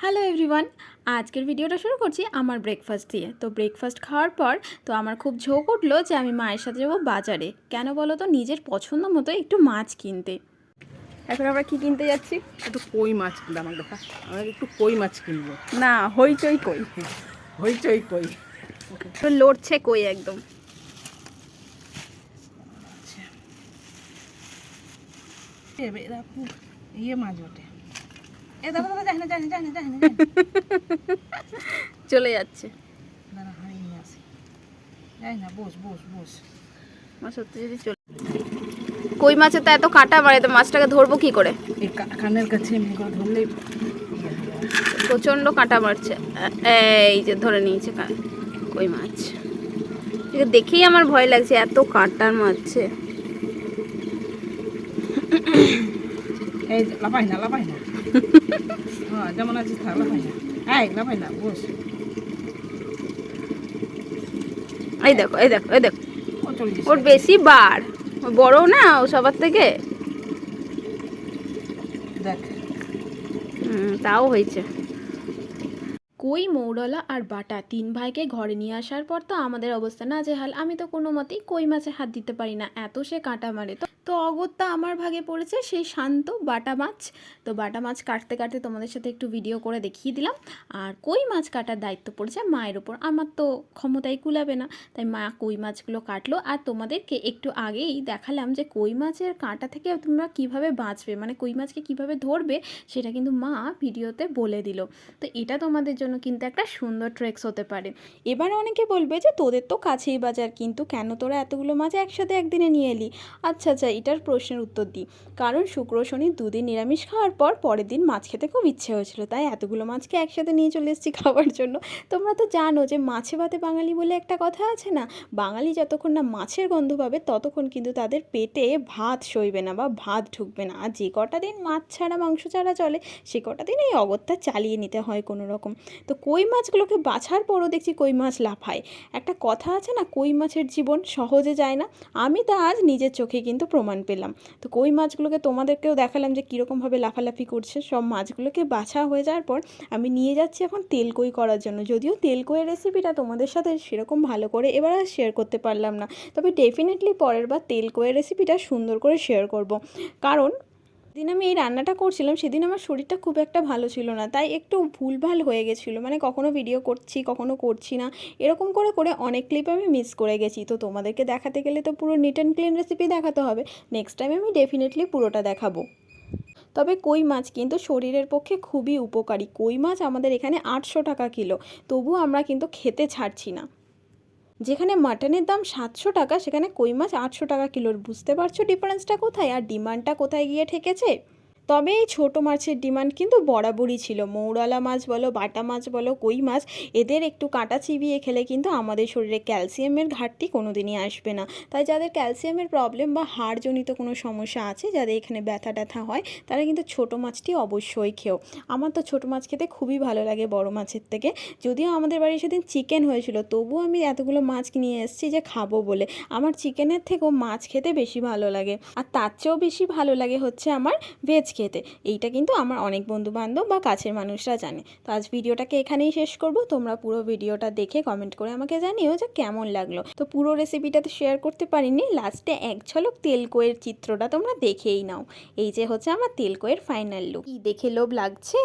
Hello everyone, আজকের ভিডিওটা শুরু করছি আমার ব্রেকফাস্ট দিয়ে। তো ব্রেকফাস্ট খাওয়ার পর তো আমার খুব ঝোঁক উঠলো যে আমি মায়ের সাথে যাবো বাজারে। কেন বলো তো, নিজের পছন্দ মতো একটু মাছ কিনতে। এখন আমরা কি কিনতে যাচ্ছি? একটু কই মাছ কিনবো। আমাকে দেখা, আমরা একটু কই মাছ কিনবো। না, হইচই কই। হইচই কই তো লড়ছে কই একদম। ইয়ে মাছ ওঠে। এ দেখো দেখো, যাই না যাই না যাই না যাই না চলে যাচ্ছে। দাঁড়া, হাঁড়ি নিয়ে আসি। যাই না, বস বস বস। মা সত্যি যদি চলে, কই মাছে তো এত কাটা মারে, তো মাছটাকে ধরবো কি করে? এই কানের কাছে এমনি করে ধরলেই প্রচণ্ড কাঁটা মারছে। এই যে ধরে নিয়েছে কই মাছ। এটা দেখেই আমার ভয় লাগছে, এত কাঁটা মারছে। এই লাফাই না লাফাই না। হ্যাঁ, যেমন আছিস থাক, লাফাই না। এই লাফাই না, বস। এই দেখো এই দেখো এই দেখো, ও চলে যাচ্ছে। ওর বেশি বার, বড় না ও সবার থেকে। দেখ, তাও হয়েছে। কই, মৌরলা আর বাটা তিন ভাইকে ঘরে নিয়ে আসার পর তো আমাদের অবস্থা নাজেহাল। আমি তো কোনো মতেই কই মাছে হাত দিতে পারি না, এত সে কাঁটা মারে। তো অগত্যা আমার ভাগে পড়েছে সেই শান্ত বাটা মাছ। তো বাটা মাছ কাটতে কাটতে তোমাদের সাথে একটু ভিডিও করে দেখিয়ে দিলাম। আর কই মাছ কাটার দায়িত্ব পড়েছে মায়ের ওপর, আমার তো ক্ষমতাই কুলাবে না। তাই মা কই মাছগুলো কাটলো। আর তোমাদেরকে একটু আগেই দেখালাম যে কই মাছের কাঁটা থেকে তোমরা কিভাবে বাঁচবে, মানে কই মাছকে কিভাবে ধরবে, সেটা কিন্তু মা ভিডিওতে বলে দিল। তো এটা তোমাদের জন্য কিন্তু একটা সুন্দর ট্রেক্স হতে পারে। এবার অনেকে বলবে যে তোদের তো কাছেই বাজার, কিন্তু কেন তোরা এতগুলো মাছ একসাথে একদিনে নিয়ে এলি? আচ্ছা, এটার প্রশ্নের উত্তর দিই। কারণ শুক্র শনি দুদিন নিরামিষ খাওয়ার পর পরের দিন মাছ খেতে খুব ইচ্ছে হয়েছিল, তাই এতগুলো মাছকে একসাথে নিয়ে চলে এসেছি খাওয়ার জন্য। তোমরা তো জানো যে মাছে ভাতে বাঙালি বলে একটা কথা আছে না, বাঙালি যতক্ষণ না মাছের গন্ধ পাবে ততক্ষণ কিন্তু তাদের পেটে ভাত সইবে না বা ভাত ঢুকবে না। আর যে কটা দিন মাছ ছাড়া মাংস ছাড়া চলে, সে কটা দিন এই অগত্যা চালিয়ে নিতে হয় কোনো রকম। তো কই মাছগুলোকে বাছার পরও দেখছি কই মাছ লাফায়। একটা কথা আছে না, কই মাছের জীবন সহজে যায় না। আমি তা আজ নিজের চোখে কিন্তু প্রমাণ পেলাম। তো কই মাছগুলোকে তোমাদেরকেও দেখালাম যে কীরকমভাবে লাফালাফি করছে। সব মাছগুলোকে বাছা হয়ে যাওয়ার পর আমি নিয়ে যাচ্ছি এখন তেল কই করার জন্য। যদিও তেল কইয়ের রেসিপিটা তোমাদের সাথে সেরকম ভালো করে এবার আর শেয়ার করতে পারলাম না, তবে ডেফিনেটলি পরের বার তেল কইয়ের রেসিপিটা সুন্দর করে শেয়ার করব। কারণ দিন আমি এই রান্নাটা করছিলাম সেদিন আমার শরীরটা খুব একটা ভালো ছিল না, তাই একটু ভুলভাল হয়ে গেছিলো। মানে কখনো ভিডিও করছি কখনো করছি না, এরকম করে করে অনেক ক্লিপ আমি মিস করে গেছি। তো তোমাদেরকে দেখাতে গেলে তো পুরো নিট অ্যান্ড ক্লিন রেসিপি দেখাতে হবে। নেক্সট টাইম আমি ডেফিনেটলি পুরোটা দেখাবো। তবে কই মাছ কিন্তু শরীরের পক্ষে খুবই উপকারী। কই মাছ আমাদের এখানে 800 টাকা কিলো, তবু আমরা কিন্তু খেতে ছাড়ছি না। যেখানে মাটনের দাম 700 টাকা, সেখানে কই মাছ 800 টাকা কিলোর। বুঝতে পারছো ডিফারেন্সটা কোথায় আর ডিমান্ডটা কোথায় গিয়ে ঠেকেছে? তবে এই ছোটো মাছের ডিমান্ড কিন্তু বরাবরই ছিল। মৌরলা মাছ বলো, বাটা মাছ বলো, কই মাছ, এদের একটু কাঁটা চিবিয়ে খেলে কিন্তু আমাদের শরীরে ক্যালসিয়ামের ঘাটতি কোনো দিনই আসবে না। তাই যাদের ক্যালসিয়ামের প্রবলেম বা হাড়জনিত কোনো সমস্যা আছে, যাদের এখানে ব্যথা ট্যাথা হয়, তারা কিন্তু ছোটো মাছটি অবশ্যই খেও। আমার তো ছোটো মাছ খেতে খুবই ভালো লাগে বড় মাছের থেকে। যদিও আমাদের বাড়ি সেদিন চিকেন হয়েছিল, তবুও আমি এতগুলো মাছ নিয়ে এসেছি যে খাবো বলে। আমার চিকেনের থেকেও মাছ খেতে বেশি ভালো লাগে, আর তার চেয়েও বেশি ভালো লাগে হচ্ছে আমার ভেজ খেতে। এইটা কিন্তু আমার অনেক বন্ধুবান্ধব বা কাছের মানুষরা জানে। তো আজ ভিডিওটাকে এখানেই শেষ করব। তোমরা পুরো ভিডিওটা দেখে কমেন্ট করে আমাকে জানিও যে কেমন লাগলো। তো পুরো রেসিপিটা তো শেয়ার করতে পারিনি, লাস্টে এক ঝলক তেলকইয়ের চিত্রটা তোমরা দেখেই নাও। এই যে হচ্ছে আমার তেলকইয়ের ফাইনাল লুক। কি দেখে লোভ লাগছে?